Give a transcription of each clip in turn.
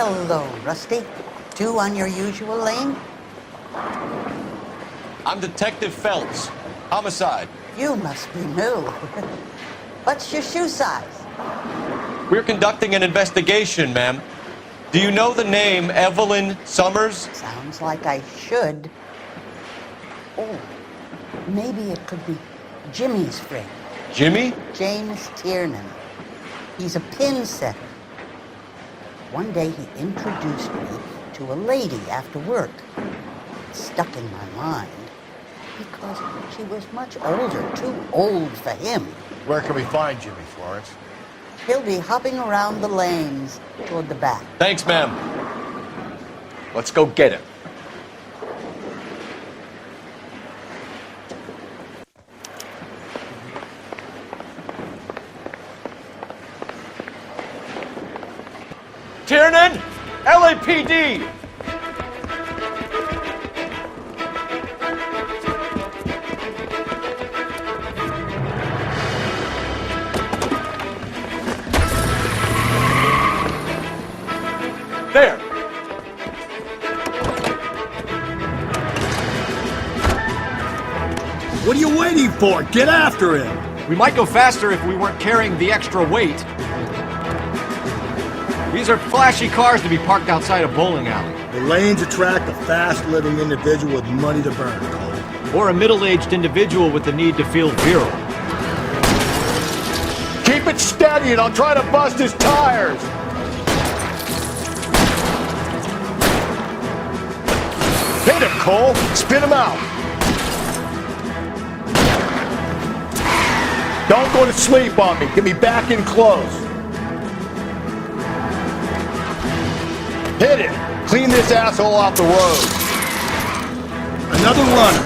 Hello, Rusty. Two on your usual lane? I'm Detective Phelps. Homicide. You must be new. What's your shoe size? We're conducting an investigation, ma'am. Do you know the name Evelyn Summers? Sounds like I should. Oh, maybe it could be Jimmy's friend. Jimmy? James Tiernan. He's a pin setter. One day he introduced me to a lady after work. It stuck in my mind because she was much older, too old for him. Where can we find Jimmy, Florence? He'll be hopping around the lanes toward the back. Thanks, ma'am. Let's go get him. Tiernan! LAPD! There! What are you waiting for? Get after him! We might go faster if we weren't carrying the extra weight. These are flashy cars to be parked outside a bowling alley. The lanes attract a fast-living individual with money to burn, Cole. Or a middle-aged individual with the need to feel virile. Keep it steady and I'll try to bust his tires! Hit him, Cole! Spin him out! Don't go to sleep on me. Get me back in close. Hit it! Clean this asshole off the road. Another runner.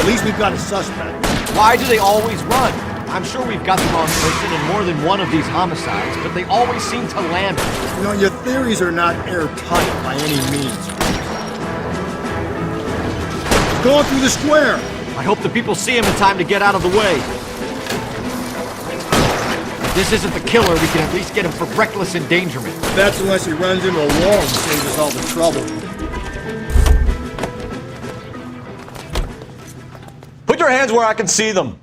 At least we've got a suspect. Why do they always run? I'm sure we've got the wrong person in more than one of these homicides, but they always seem to land us. You know, your theories are not airtight by any means. Going through the square. I hope the people see him in time to get out of the way. If this isn't the killer, we can at least get him for reckless endangerment. That's unless he runs into a wall and saves us all the trouble. Put your hands where I can see them.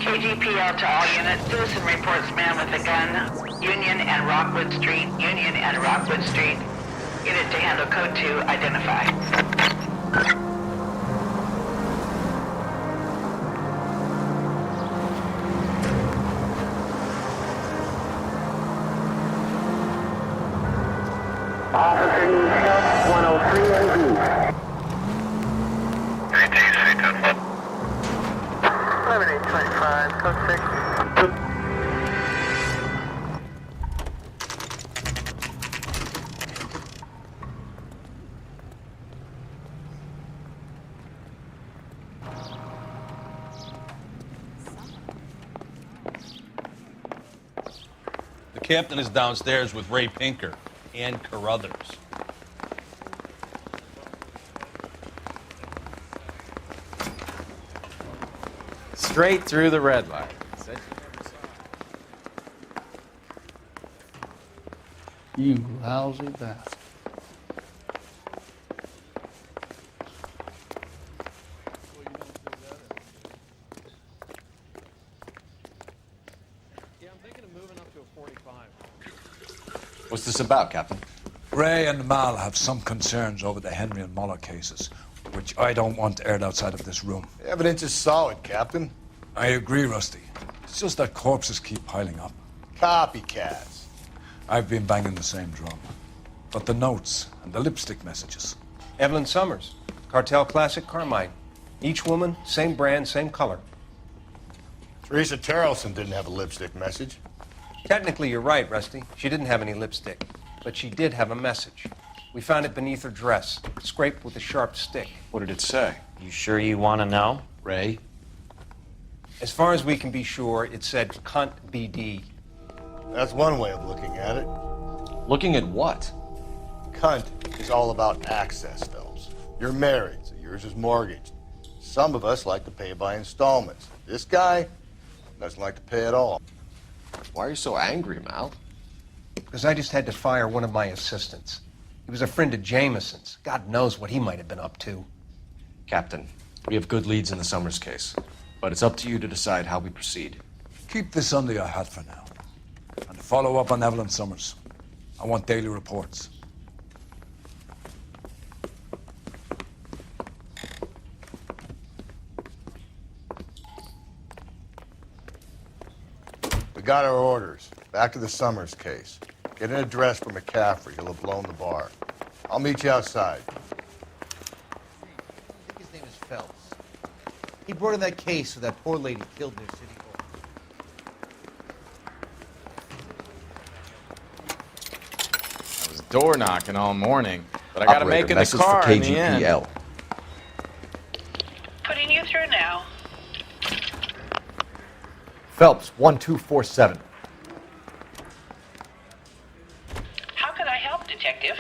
KGPL to all units. Citizen reports man with a gun. Union and Rockwood Street. Union and Rockwood Street. Unit to handle code 2. Identify. Officer needs help, 103 AV. 11825, code 6. The captain is downstairs with Ray Pinker and Carruthers. Straight through the red light. You lousy bastard. Yeah, I'm thinking of moving up to a 45. What's this about, Captain? Ray and Mal have some concerns over the Henry and Muller cases, which I don't want aired outside of this room. The evidence is solid, Captain. I agree, Rusty. It's just that corpses keep piling up. Copycats. I've been banging the same drum. But the notes and the lipstick messages. Evelyn Summers, Cartel Classic Carmine. Each woman, same brand, same color. Teresa Terrelson didn't have a lipstick message. Technically, you're right, Rusty. She didn't have any lipstick. But she did have a message. We found it beneath her dress, scraped with a sharp stick. What did it say? You sure you want to know? Ray? As far as we can be sure, it said cunt BD. That's one way of looking at it. Looking at what? Cunt is all about access, Phelps. You're married, so yours is mortgaged. Some of us like to pay by installments. This guy doesn't like to pay at all. Why are you so angry, Mal? Because I just had to fire one of my assistants. He was a friend of Jameson's. God knows what he might have been up to. Captain, we have good leads in the Summers case, but it's up to you to decide how we proceed. Keep this under your hat for now. And follow up on Evelyn Summers. I want daily reports. We got our orders. Back to the Summers case. Get an address for McCaffrey. He'll have blown the bar. I'll meet you outside. I think his name is Phelps. He brought in that case with that poor lady killed near City Hall. I was door knocking all morning, but I gotta make it in the car in the end. Putting you through now. Phelps, 1247. How can I help, Detective?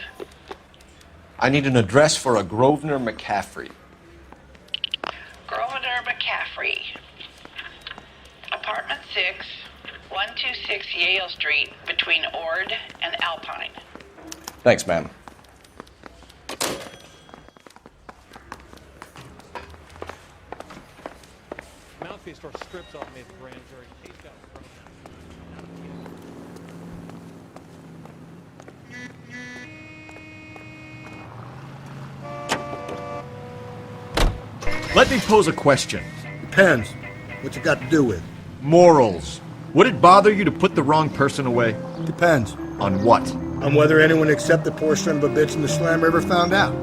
I need an address for a Grosvenor McCaffrey. Grosvenor McCaffrey. Apartment 6, 126 Yale Street, between Ord and Alpine. Thanks, ma'am. Mouthpiece store strips off me at the grand jury. Case got thrown out. Let me pose a question. Depends. What you got to do with? Morals. Would it bother you to put the wrong person away? Depends. On what? On whether anyone except the poor son of a bitch in the slammer ever found out.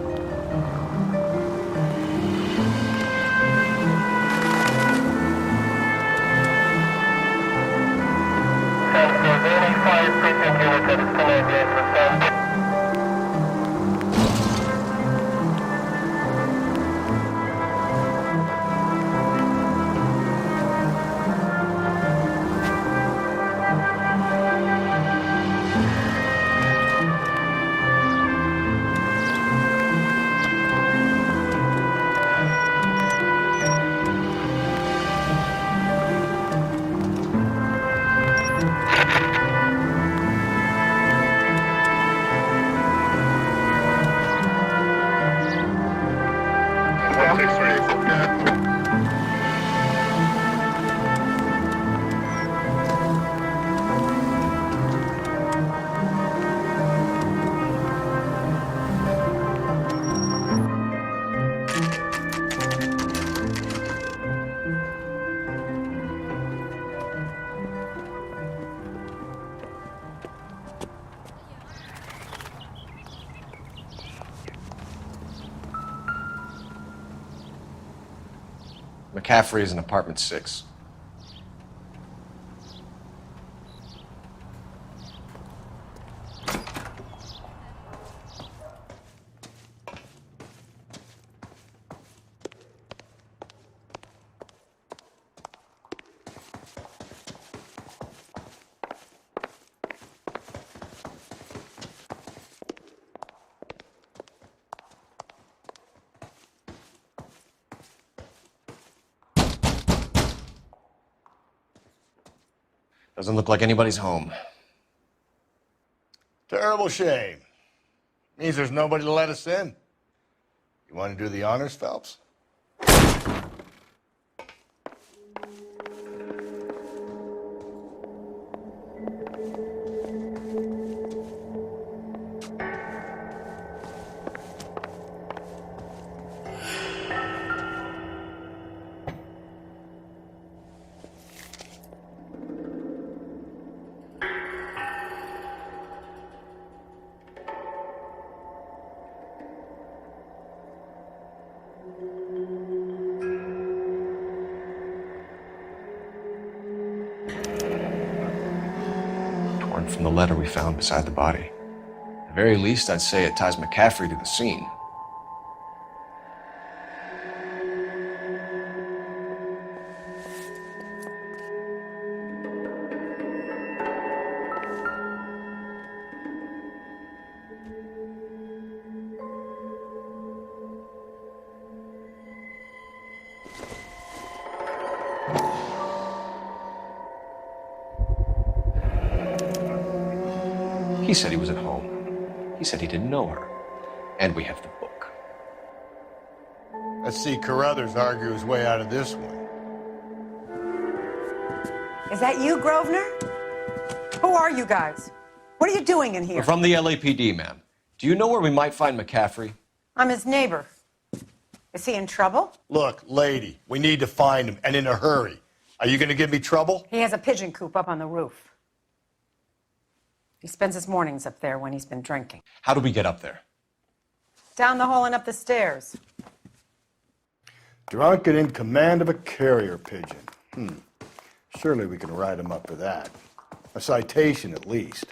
McCaffrey is in apartment 6. Doesn't look like anybody's home. Terrible shame. Means there's nobody to let us in. You want to do the honors, Phelps? aren't from the letter we found beside the body. At the very least, I'd say it ties McCaffrey to the scene. He said he was at home. He said he didn't know her. And we have the book. Let's see Carruthers argue his way out of this one. Is that you, Grosvenor? Who are you guys? What are you doing in here? We're from the LAPD, ma'am. Do you know where we might find McCaffrey? I'm his neighbor. Is he in trouble? Look, lady, we need to find him, and in a hurry. Are you going to give me trouble? He has a pigeon coop up on the roof. He spends his mornings up there when he's been drinking. How do we get up there? Down the hall and up the stairs. Drunk and in command of a carrier pigeon. Surely we can write him up for that. A citation, at least.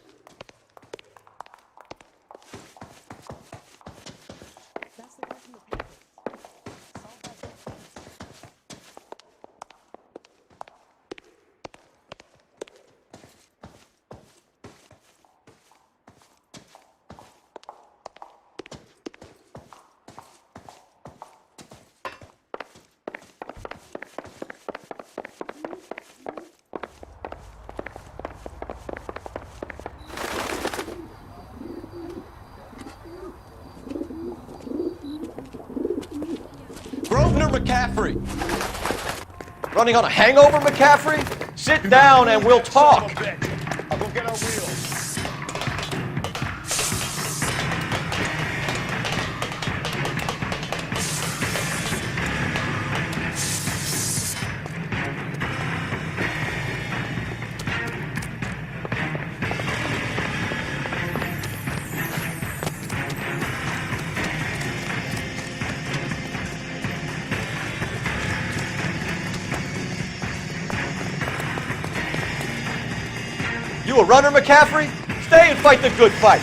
McCaffrey! Running on a hangover, McCaffrey? Sit down and we'll talk. I'll go get our wheels. You a runner, McCaffrey? Stay and fight the good fight.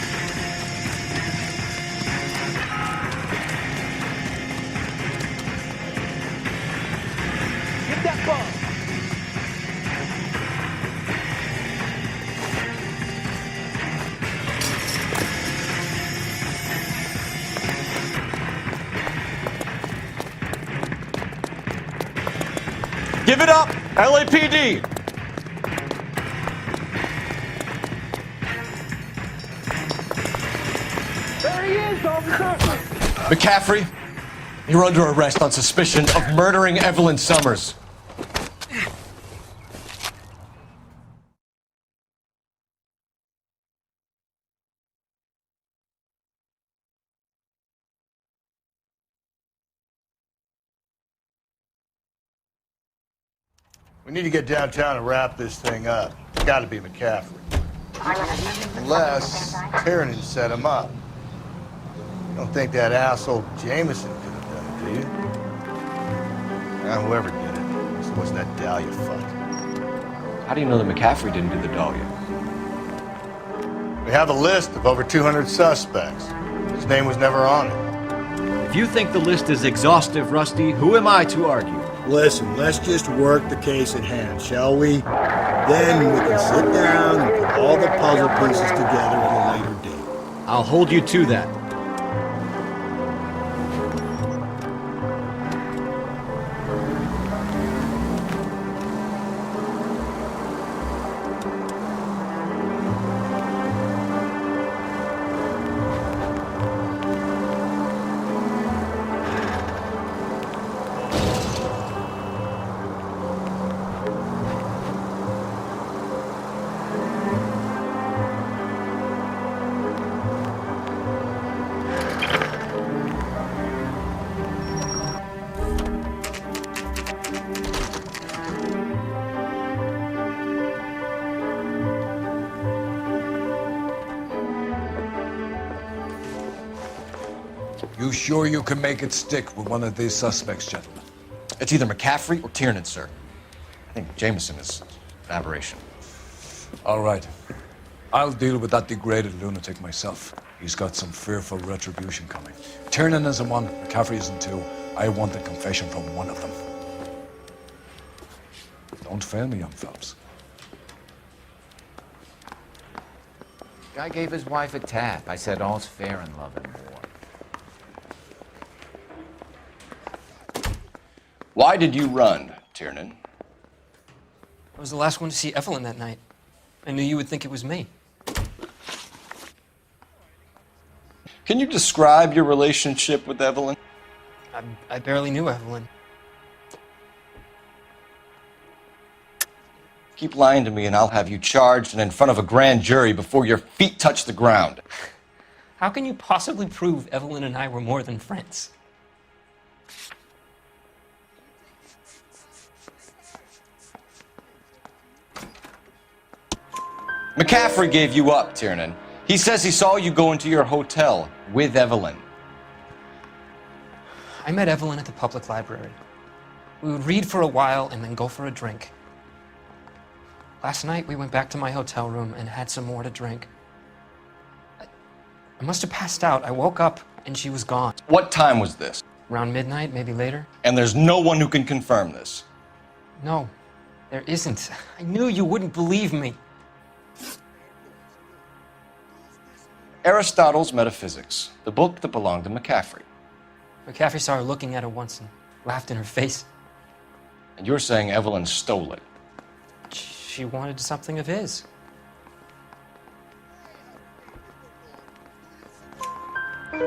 Get that ball. Give it up, LAPD. There he is, officer! McCaffrey, you're under arrest on suspicion of murdering Evelyn Summers. We need to get downtown and wrap this thing up. It's got to be McCaffrey. Unless Tiernan set him up. You don't think that asshole Jameson could have done it, do you? Whoever did it. This wasn't that Dahlia fuck. How do you know that McCaffrey didn't do the Dahlia? We have a list of over 200 suspects. His name was never on it. If you think the list is exhaustive, Rusty, who am I to argue? Listen, let's just work the case at hand, shall we? Then we can sit down and put all the puzzle pieces together at a later date. I'll hold you to that. You sure you can make it stick with one of these suspects, gentlemen? It's either McCaffrey or Tiernan, sir. I think Jameson is an aberration. All right. I'll deal with that degraded lunatic myself. He's got some fearful retribution coming. Tiernan isn't one, McCaffrey isn't two. I want a confession from one of them. Don't fail me, young fellas. Guy gave his wife a tap. I said all's fair in love and war. Why did you run, Tiernan? I was the last one to see Evelyn that night. I knew you would think it was me. Can you describe your relationship with Evelyn? I barely knew Evelyn. Keep lying to me and I'll have you charged and in front of a grand jury before your feet touch the ground. How can you possibly prove Evelyn and I were more than friends? McCaffrey gave you up, Tiernan. He says he saw you go into your hotel with Evelyn. I met Evelyn at the public library. We would read for a while and then go for a drink. Last night, we went back to my hotel room and had some more to drink. I must have passed out. I woke up and she was gone. What time was this? Around midnight, maybe later. And there's no one who can confirm this? No, there isn't. I knew you wouldn't believe me. Aristotle's Metaphysics, the book that belonged to McCaffrey. McCaffrey saw her looking at it once and laughed in her face. And you're saying Evelyn stole it? She wanted something of his.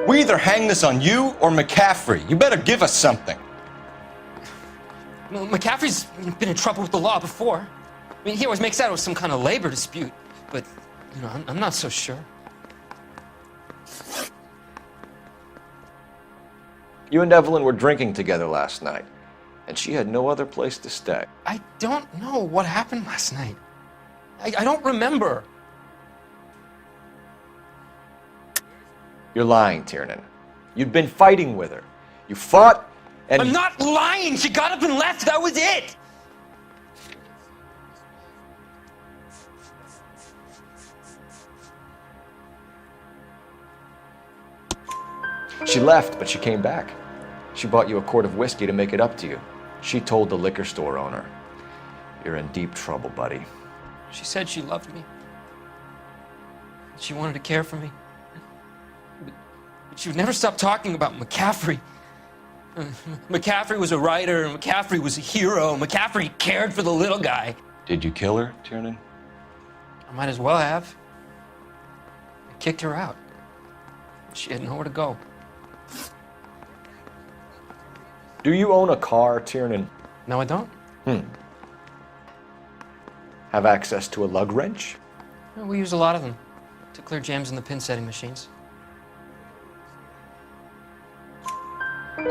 We either hang this on you or McCaffrey. You better give us something. Well, McCaffrey's been in trouble with the law before. I mean, he always makes out it was some kind of labor dispute, but, you know, I'm not so sure. You and Evelyn were drinking together last night, and she had no other place to stay. I don't know what happened last night. I don't remember. You're lying, Tiernan. You'd been fighting with her. You fought, and... I'm not lying! She got up and left! That was it! She left, but she came back. She bought you a quart of whiskey to make it up to you. She told the liquor store owner. You're in deep trouble, buddy. She said she loved me. She wanted to care for me. But she would never stop talking about McCaffrey. McCaffrey was a writer, and McCaffrey was a hero. McCaffrey cared for the little guy. Did you kill her, Tiernan? I might as well have. I kicked her out. She had nowhere to go. Do you own a car, Tiernan? No, I don't. Have access to a lug wrench? Well, we use a lot of them to clear jams in the pin setting machines.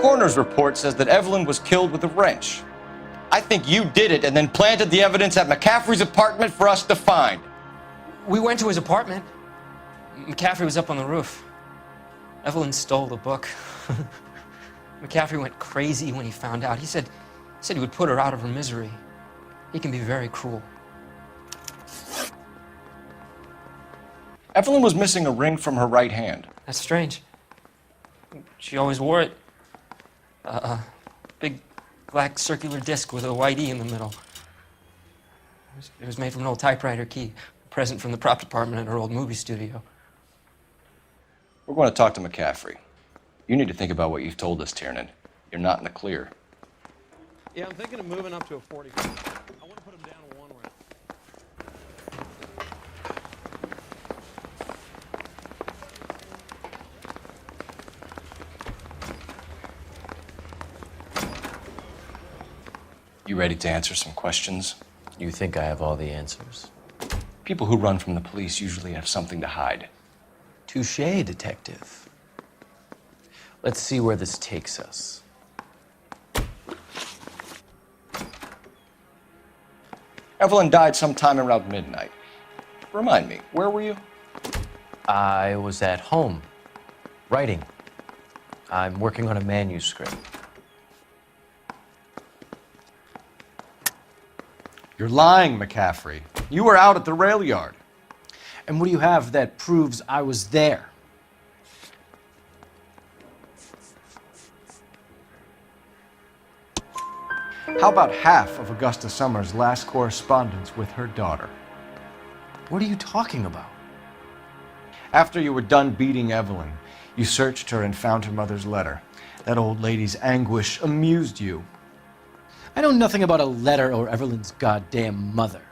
Coroner's report says that Evelyn was killed with a wrench. I think you did it and then planted the evidence at McCaffrey's apartment for us to find. We went to his apartment. McCaffrey was up on the roof. Evelyn stole the book. McCaffrey went crazy when he found out. He said he would put her out of her misery. He can be very cruel. Evelyn was missing a ring from her right hand. That's strange. She always wore it. A big black circular disc with a white E in the middle. It was made from an old typewriter key, a present from the prop department at her old movie studio. We're going to talk to McCaffrey. You need to think about what you've told us, Tiernan. You're not in the clear. Yeah, I'm thinking of moving up to a 40. I want to put him down to one round. You ready to answer some questions? You think I have all the answers? People who run from the police usually have something to hide. Touché, detective. Let's see where this takes us. Evelyn died sometime around midnight. Remind me, where were you? I was at home, writing. I'm working on a manuscript. You're lying, McCaffrey. You were out at the rail yard. And what do you have that proves I was there? How about half of Augusta Summers' last correspondence with her daughter? What are you talking about? After you were done beating Evelyn, you searched her and found her mother's letter. That old lady's anguish amused you. I know nothing about a letter or Evelyn's goddamn mother.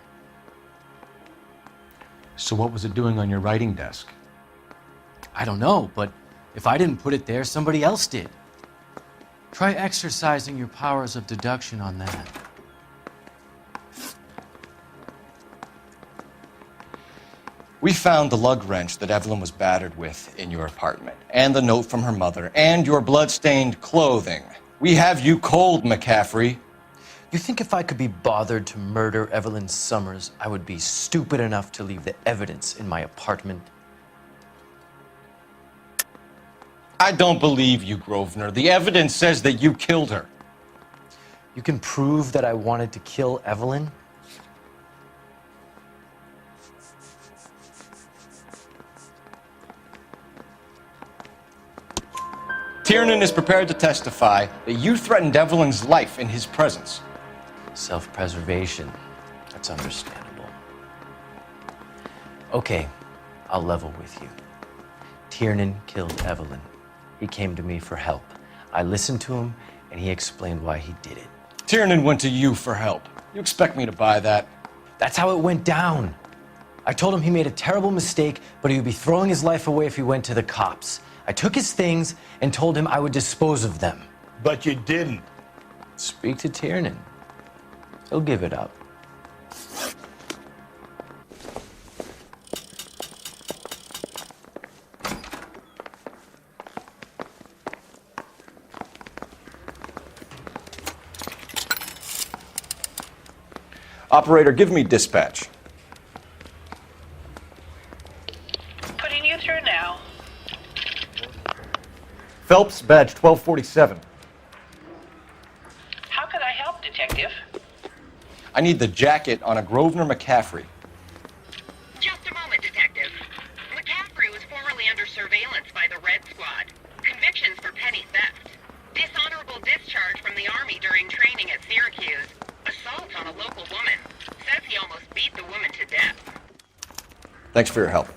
So what was it doing on your writing desk? I don't know, but if I didn't put it there, somebody else did. Try exercising your powers of deduction on that. We found the lug wrench that Evelyn was battered with in your apartment, and the note from her mother, and your blood-stained clothing. We have you cold, McCaffrey. You think if I could be bothered to murder Evelyn Summers, I would be stupid enough to leave the evidence in my apartment? I don't believe you, Grosvenor. The evidence says that you killed her. You can prove that I wanted to kill Evelyn? Tiernan is prepared to testify that you threatened Evelyn's life in his presence. Self-preservation. That's understandable. Okay, I'll level with you. Tiernan killed Evelyn. He came to me for help. I listened to him, and he explained why he did it. Tiernan went to you for help. You expect me to buy that? That's how it went down. I told him he made a terrible mistake, but he would be throwing his life away if he went to the cops. I took his things and told him I would dispose of them. But you didn't. Speak to Tiernan. He'll give it up. Operator, give me dispatch. Putting you through now. Phelps, badge 1247. How could I help, Detective? I need the jacket on a Grosvenor McCaffrey. Just a moment, Detective. McCaffrey was formerly under surveillance by the Red Squad. Convictions for petty theft. Dishonorable discharge from the Army during training at Syracuse. Assault on a local woman. Says he almost beat the woman to death. Thanks for your help.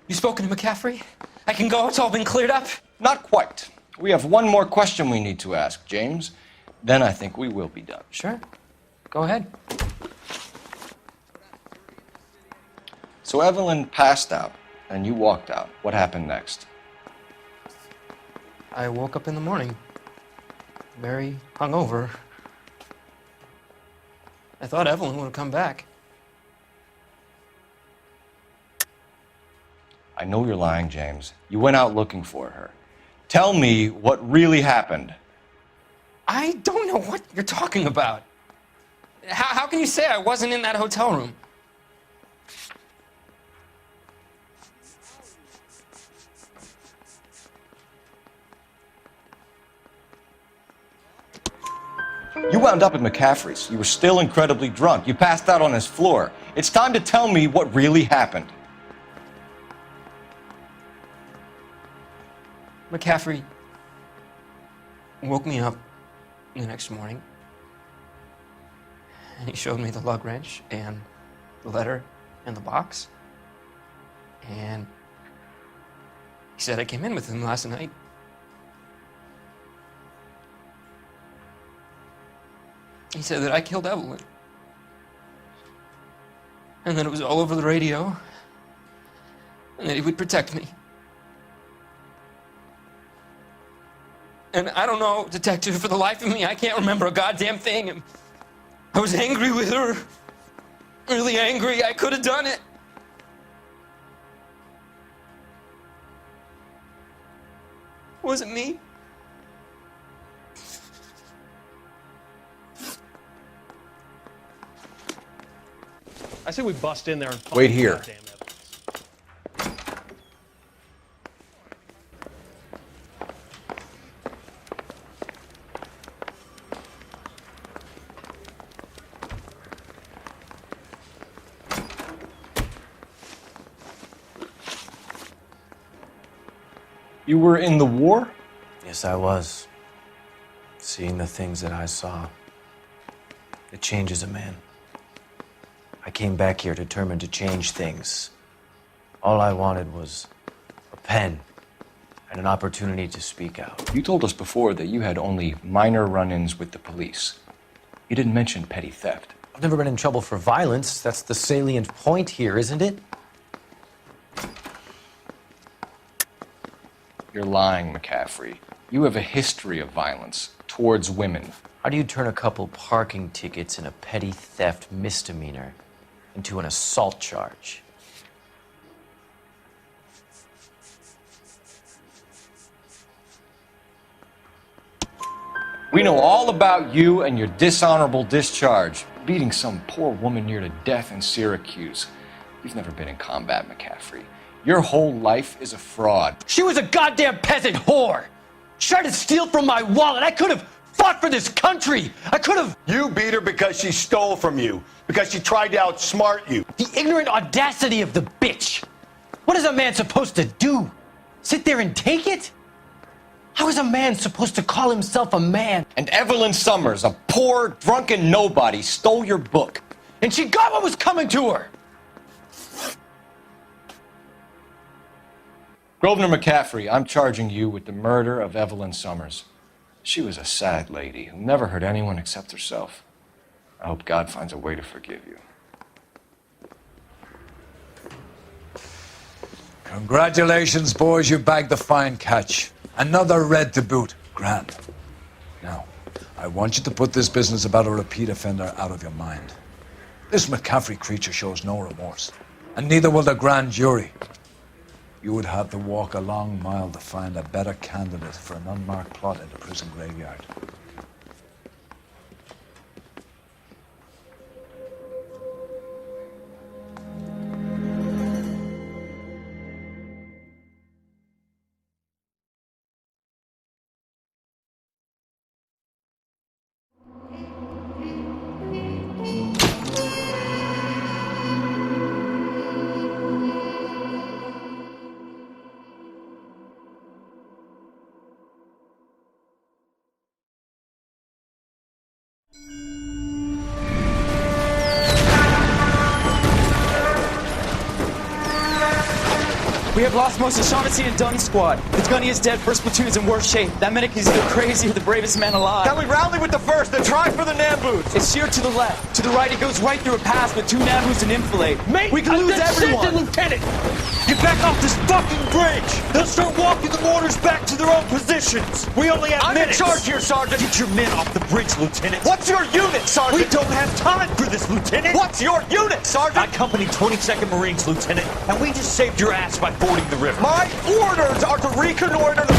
You spoken to McCaffrey? I can go? It's all been cleared up? Not quite. We have one more question we need to ask, James. Then I think we will be done. Sure. Go ahead. So Evelyn passed out, and you walked out. What happened next? I woke up in the morning, very hungover. I thought Evelyn would have come back. I know you're lying, James. You went out looking for her. Tell me what really happened. I don't know what you're talking about. How can you say I wasn't in that hotel room? You wound up at McCaffrey's. You were still incredibly drunk. You passed out on his floor. It's time to tell me what really happened. McCaffrey woke me up the next morning, and he showed me the lug wrench and the letter and the box, and he said I came in with him last night. He said that I killed Evelyn, and that it was all over the radio, and that he would protect me. And I don't know, Detective, for the life of me, I can't remember a goddamn thing. And I was angry with her. Really angry. I could have done it. It wasn't me. I say we bust in there and find Wait here. goddamn evidence. You were in the war? Yes, I was. Seeing the things that I saw, it changes a man. I came back here determined to change things. All I wanted was a pen and an opportunity to speak out. You told us before that you had only minor run-ins with the police. You didn't mention petty theft. I've never been in trouble for violence. That's the salient point here, isn't it? You're lying, McCaffrey. You have a history of violence towards women. How do you turn a couple parking tickets and a petty theft misdemeanor into an assault charge? We know all about you and your dishonorable discharge, beating some poor woman near to death in Syracuse. You've never been in combat, McCaffrey. Your whole life is a fraud. She was a goddamn peasant whore! She tried to steal from my wallet. I could have fought for this country. I could have... You beat her because she stole from you, because she tried to outsmart you. The ignorant audacity of the bitch. What is a man supposed to do? Sit there and take it? How is a man supposed to call himself a man? And Evelyn Summers, a poor, drunken nobody, stole your book. And she got what was coming to her. Grosvenor McCaffrey, I'm charging you with the murder of Evelyn Summers. She was a sad lady who never hurt anyone except herself. I hope God finds a way to forgive you. Congratulations, boys. You bagged the fine catch. Another red to boot. Grand. Now, I want you to put this business about a repeat offender out of your mind. This McCaffrey creature shows no remorse, and neither will the grand jury. You would have to walk a long mile to find a better candidate for an unmarked plot in the prison graveyard. We have lost most of Shaughnessy and Dunn's squad. The gunny is dead, first platoon is in worse shape. That medic is either crazy or the bravest man alive. Can we rally with the first and try for the Nambus? It's sheer to the left. To the right, it goes right through a pass with 2 Nambus and enfilade. Mate, we can lose everyone. Lieutenant! Get back off this fucking bridge! They'll start walking the mortars back to their own positions! We only have minutes! I'm in charge here, Sergeant! Get your men off the bridge, Lieutenant! What's your unit, Sergeant? We don't have time for this, Lieutenant! What's your unit, Sergeant? I company 22nd Marines, Lieutenant, and we just saved your ass by fording the river. My orders are to reconnoiter the...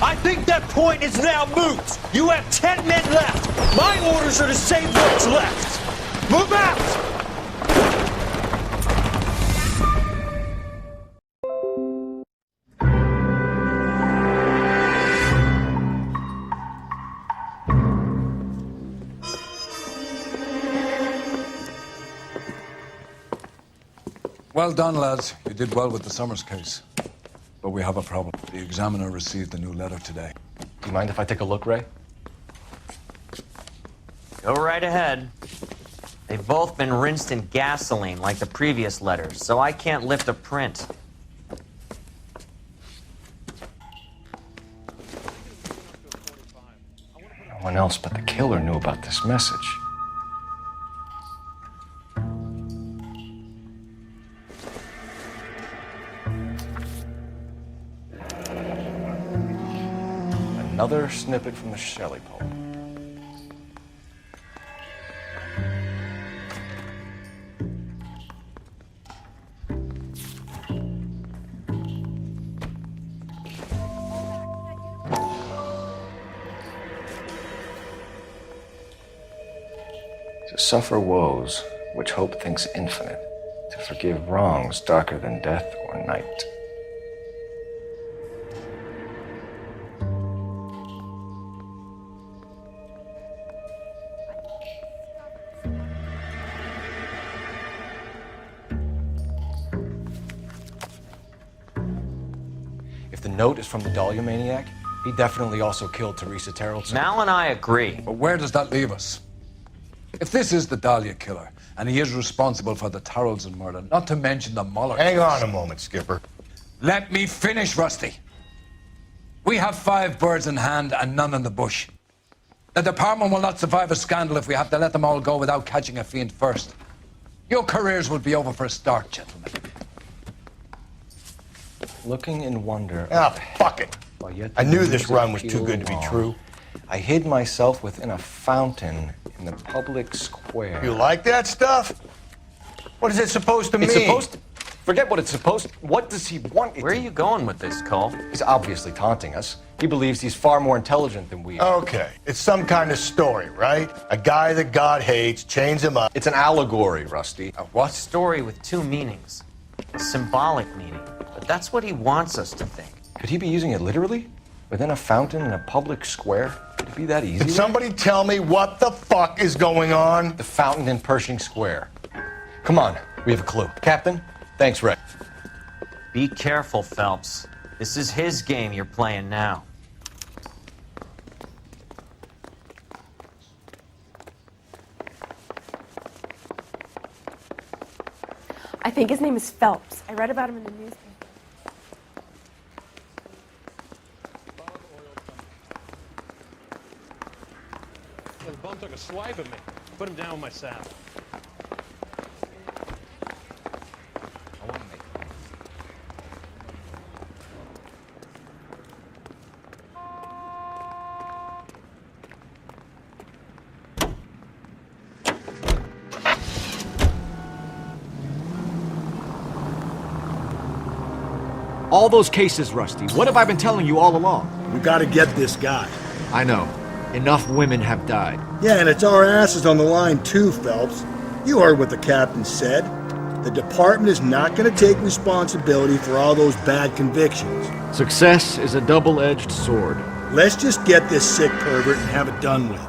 I think that point is now moot! You have 10 men left! My orders are to save what's left! Move out! Well done, lads. You did well with the Summers case. But we have a problem. The examiner received a new letter today. Do you mind if I take a look, Ray? Go right ahead. They've both been rinsed in gasoline like the previous letters, so I can't lift a print. No one else but the killer knew about this message. Another snippet from the Shelley poem. To suffer woes which hope thinks infinite, to forgive wrongs darker than death or night. If the note is from the Dahlia maniac, he definitely also killed Teresa Terrellson. Mal and I agree. But where does that leave us? If this is the Dahlia killer, and he is responsible for the Terrellson murder, not to mention the Muller Hang case. on a moment, Skipper. Let me finish, Rusty. We have 5 birds in hand and none in the bush. The department will not survive a scandal if we have to let them all go without catching a fiend first. Your careers will be over for a start, gentlemen. Looking in wonder. Ah, fuck it. I knew this run was too good to be true. I hid myself within a fountain in the public square. You like that stuff? What is it supposed to mean? It's supposed to... Forget what it's supposed to... What does he want? Where are you going with this, Cole? He's obviously taunting us. He believes he's far more intelligent than we are. Okay, it's some kind of story, right? A guy that God hates, chains him up. It's an allegory, Rusty. A what? Story with 2 meanings. A symbolic meaning. But that's what he wants us to think. Could he be using it literally? Within a fountain in a public square? Could it be that easy? Can somebody tell me what the fuck is going on? The fountain in Pershing Square. Come on, we have a clue. Captain, thanks, Ray. Be careful, Phelps. This is his game you're playing now. I think his name is Phelps. I read about him in the newspaper. The bum took a swipe at me. Put him down with my saddle. All those cases, Rusty. What have I been telling you all along? We gotta get this guy. I know. Enough women have died. Yeah, and it's our asses on the line too, Phelps. You heard what the captain said. The department is not gonna take responsibility for all those bad convictions. Success is a double-edged sword. Let's just get this sick pervert and have it done with.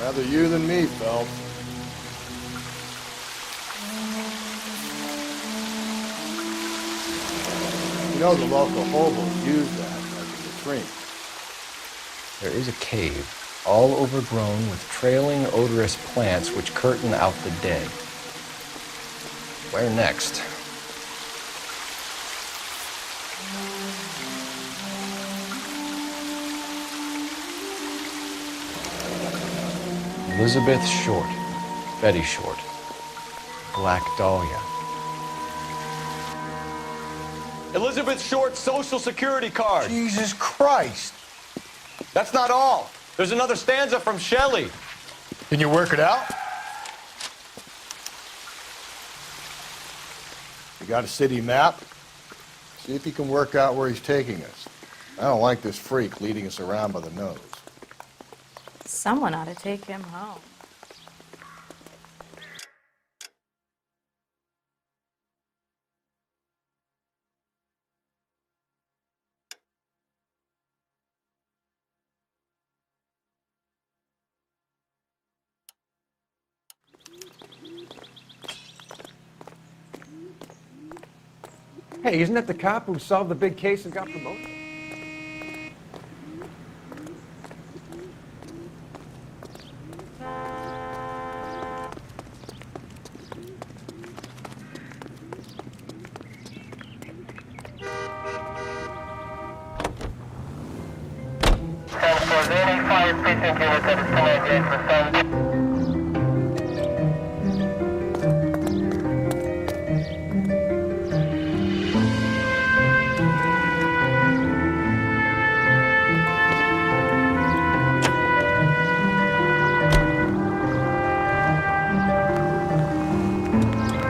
Rather you than me, Phelps. You know the local hobos use that as a latrine. There is a cave, all overgrown with trailing, odorous plants which curtain out the dead. Where next? Elizabeth Short, Betty Short, Black Dahlia. Elizabeth Short's Social Security card. Jesus Christ. That's not all. There's another stanza from Shelley. Can you work it out? You got a city map? See if you can work out where he's taking us. I don't like this freak leading us around by the nose. Someone ought to take him home. Hey, isn't that the cop who solved the big case and got promoted?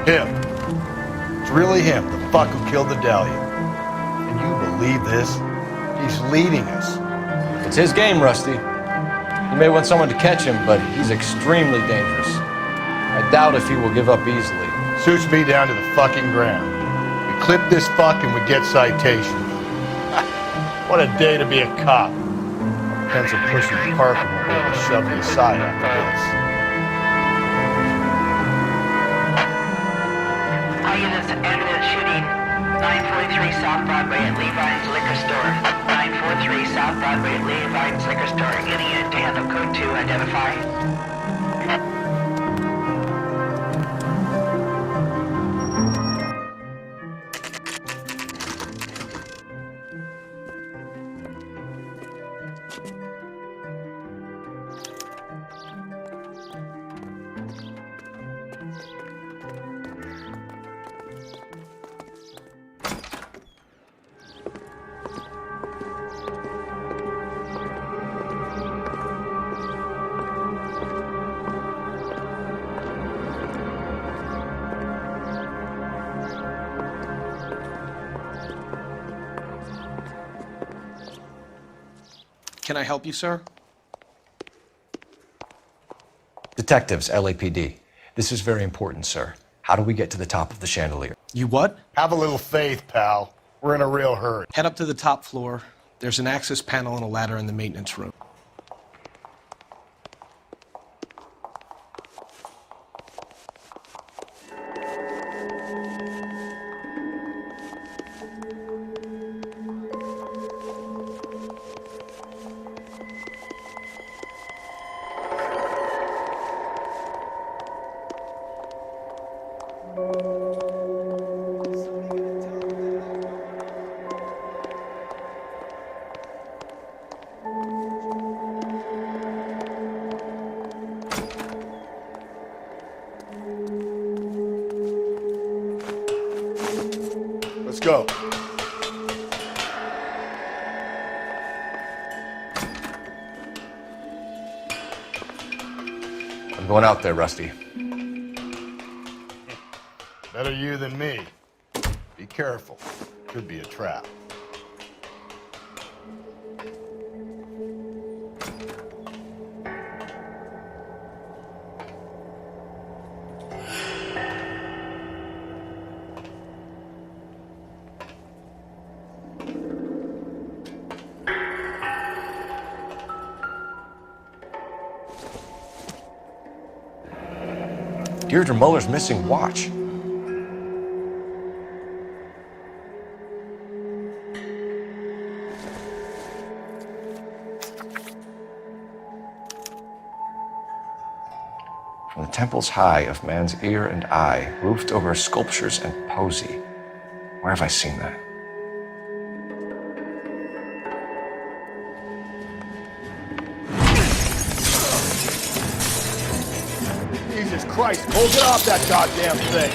Him. It's really him, the fuck who killed the Dahlia. And you believe this? He's leading us. It's his game, Rusty. You may want someone to catch him, but he's extremely dangerous. I doubt if he will give up easily. Suits me down to the fucking ground. We clip this fuck and we get citation. What a day to be a cop. Pencil pushing Parker will be able to shove me aside after this. All units, evidence shooting 943 South Broadway at Levi's Liquor Store. 943 South Broadway at Levi's Liquor Store. Any unit to handle code 2, identify. Can I help you, sir? Detectives, LAPD. This is very important, sir. How do we get to the top of the chandelier? You what? Have a little faith, pal. We're in a real hurry. Head up to the top floor. There's an access panel and a ladder in the maintenance room. Let's go. I'm going out there, Rusty. Better you than me. Be careful. Could be a trap. Deirdre Muller's missing watch. From the temples high of man's ear and eye, roofed over sculptures and poesy. Where have I seen that? Jesus Christ, hold it off that goddamn thing.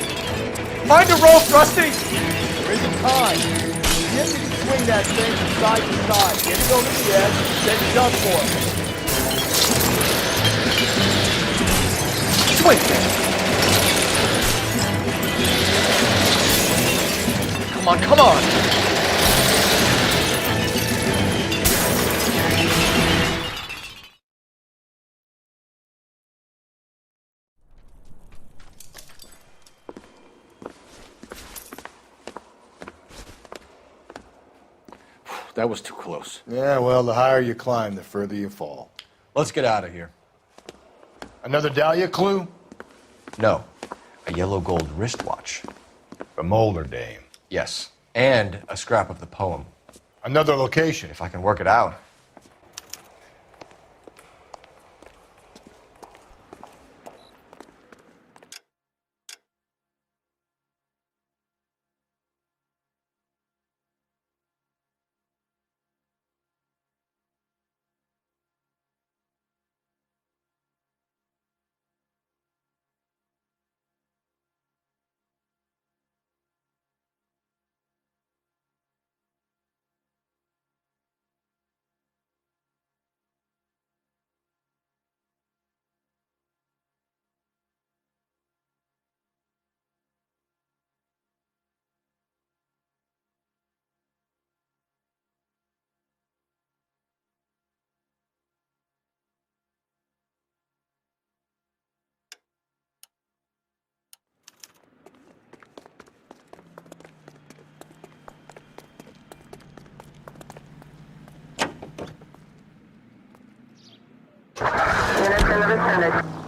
Find a rope, Rusty! There isn't time. See if you can swing that thing from side to side. Get it over the edge, then jump for it. Swing! Come on, come on! That was too close. Yeah, well, the higher you climb, the further you fall. Let's get out of here. Another Dahlia clue? No. A yellow gold wristwatch. The Molder dame. Yes. And a scrap of the poem. Another location. If I can work it out.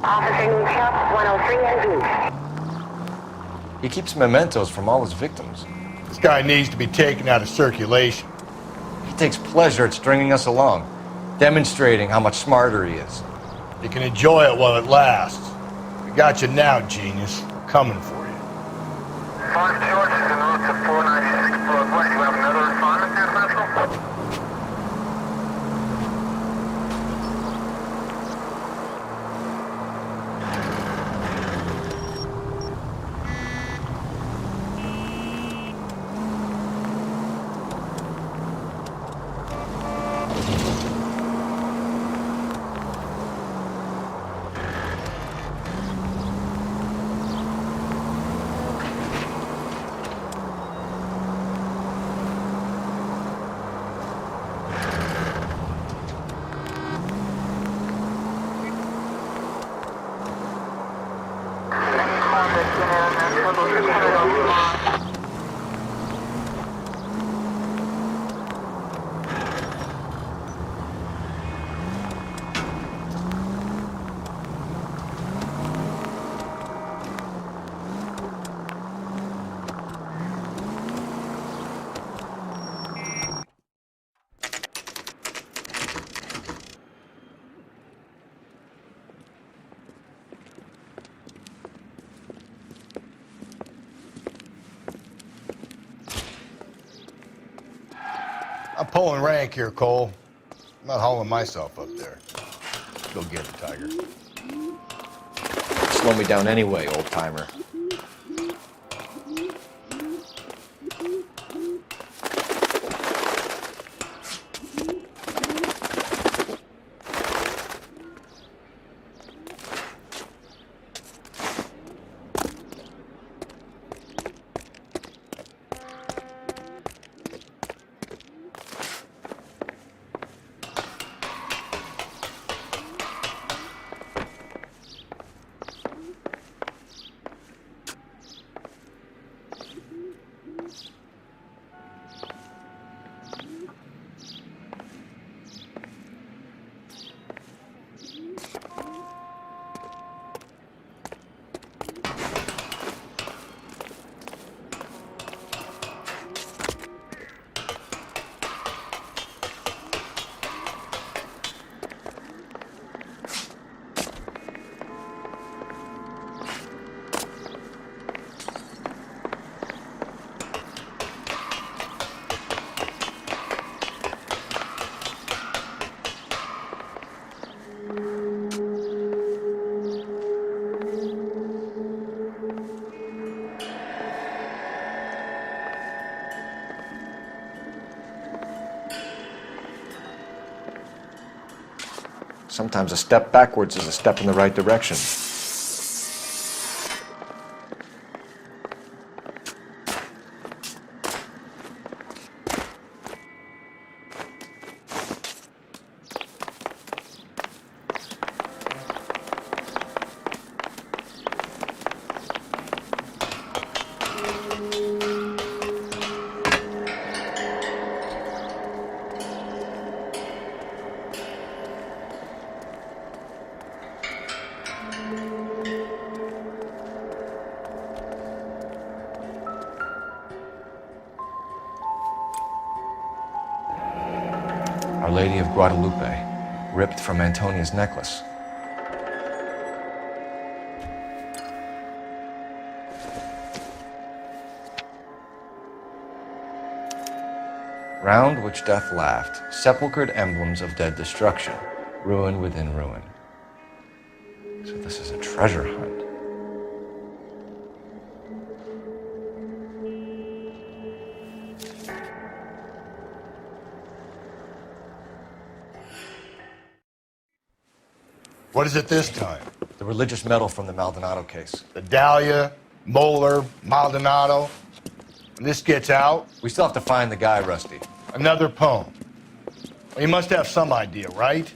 Officer needs help, 103 en route. He keeps mementos from all his victims. This guy needs to be taken out of circulation. He takes pleasure at stringing us along, demonstrating how much smarter he is. You can enjoy it while it lasts. We got you now, genius. We're coming for you. 5 George is en route to 496 Broadway. You have another assignment there, Central? I'm pulling rank here, Cole. I'm not hauling myself up there. Go get it, Tiger. Slow me down anyway, old-timer. Sometimes a step backwards is a step in the right direction. Our Lady of Guadalupe, ripped from Antonia's necklace. Round which death laughed, sepulchred emblems of dead destruction, ruin within ruin. So this is a treasure hunt. What is it this time? The religious medal from the Maldonado case. The Dahlia, Moeller, Maldonado. When this gets out... We still have to find the guy, Rusty. Another poem. Well, you must have some idea, right?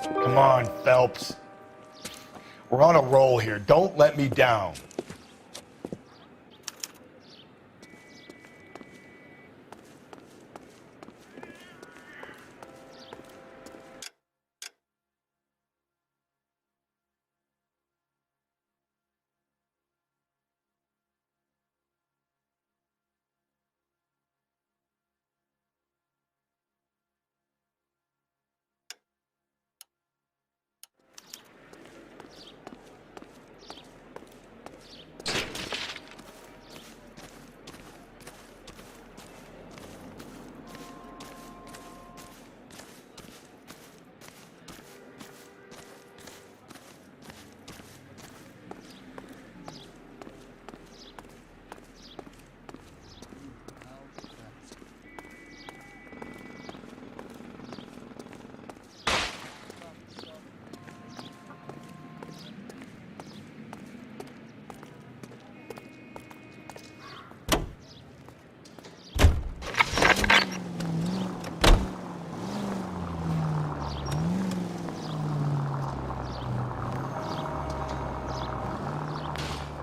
Come on, Phelps. We're on a roll here. Don't let me down.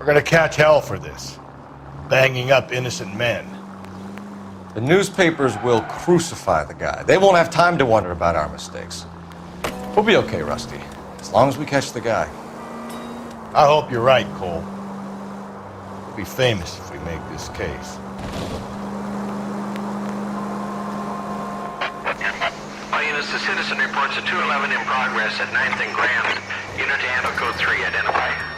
We're gonna catch hell for this. Banging up innocent men. The newspapers will crucify the guy. They won't have time to wonder about our mistakes. We'll be okay, Rusty, as long as we catch the guy. I hope you're right, Cole. We'll be famous if we make this case. All units, the citizen reports a 211 in progress at 9th and Grand. Unit to handle code 3, identify.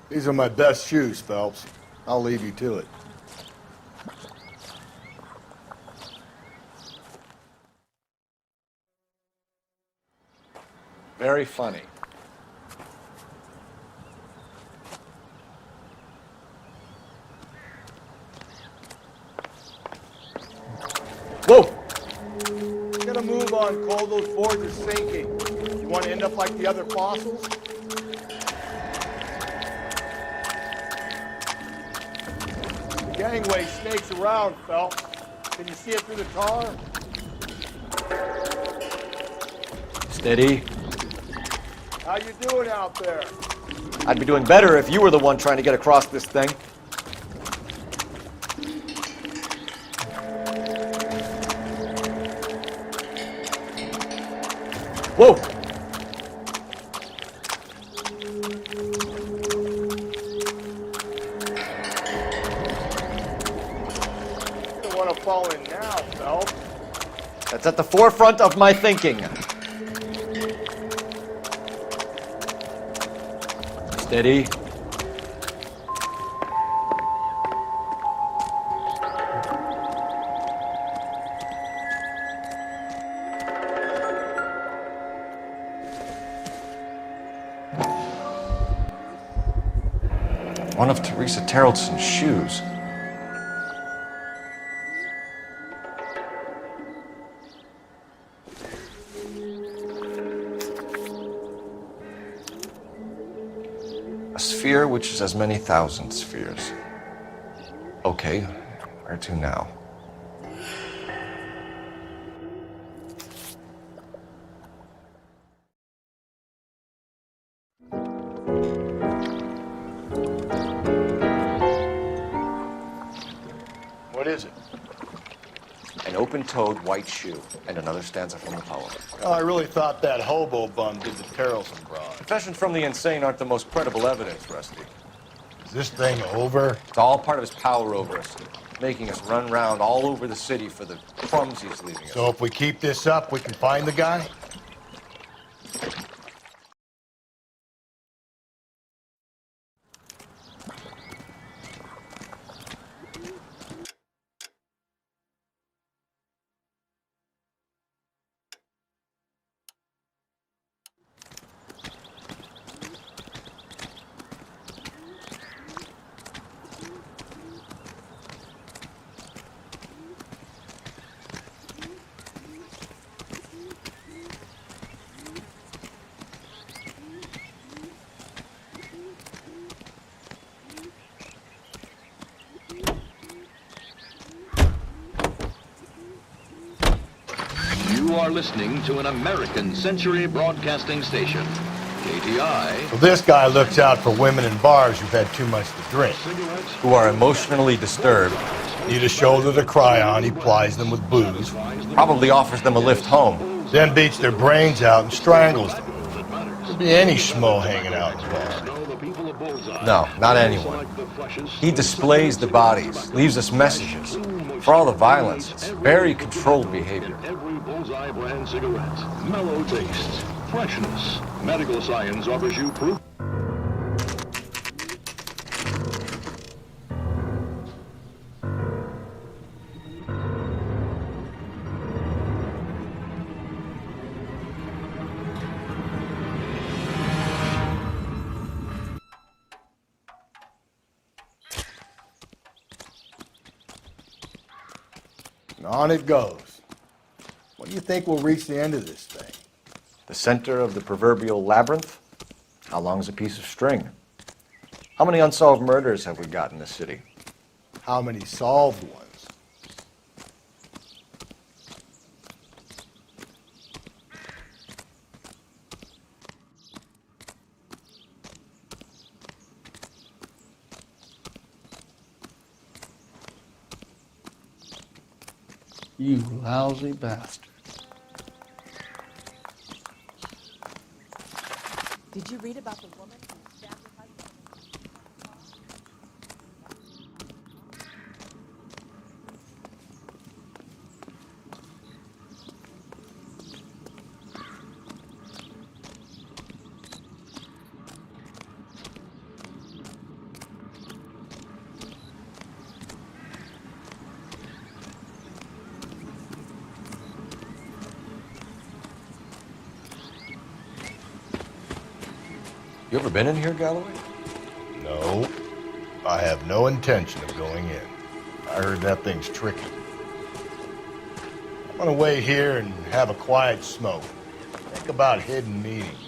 These are my best shoes, Phelps. I'll leave you to it. Very funny. Whoa! Get a move on, Cole. Those boards are sinking. You want to end up like the other fossils? The gangway snakes around, Phelps. Can you see it through the tar? Steady. How you doing out there? I'd be doing better if you were the one trying to get across this thing. Whoa! You don't want to fall in now, Phelps. That's at the forefront of my thinking. Steady. One of Teresa Terrelson's shoes. A sphere which is as many thousand spheres. Okay, where to now? What is it? An open-toed white shoe, and another stanza from the poem. Oh, I really thought that hobo bum did the Terrelson broad. Confessions from the insane aren't the most credible evidence, Rusty. Is this thing over? It's all part of his power over us, making us run round all over the city for the crumbs he's leaving us. So if we keep this up, we can find the guy? You are listening to an American Century Broadcasting Station, KTI. So this guy looks out for women in bars who've had too much to drink. Who are emotionally disturbed. Need a shoulder to cry on, he plies them with booze. Probably offers them a lift home. Then beats their brains out and strangles them. Could be any schmo hanging out in the bar. No, not anyone. He displays the bodies, leaves us messages. For all the violence, it's very controlled behavior. Every Bullseye brand cigarette. Mellow taste. Freshness. Medical science offers you proof. And on it goes. When do you think we'll reach the end of this thing? The center of the proverbial labyrinth? How long is a piece of string? How many unsolved murders have we got in this city? How many solved ones? You lousy bastard. Did you read about the woman who stabbed her husband? You ever been in here, Galloway? No. I have no intention of going in. I heard that thing's tricky. I'm gonna wait here and have a quiet smoke. Think about hidden meetings.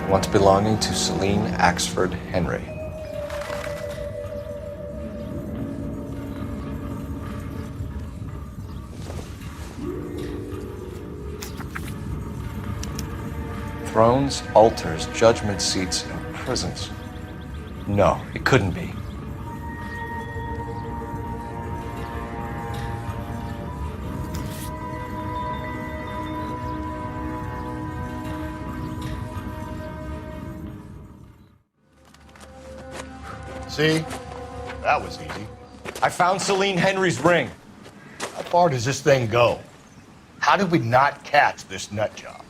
once belonging to Celine Axford Henry. Thrones, altars, judgment seats, and prisons. No, it couldn't be. See? That was easy. I found Celine Henry's ring. How far does this thing go? How did we not catch this nut job?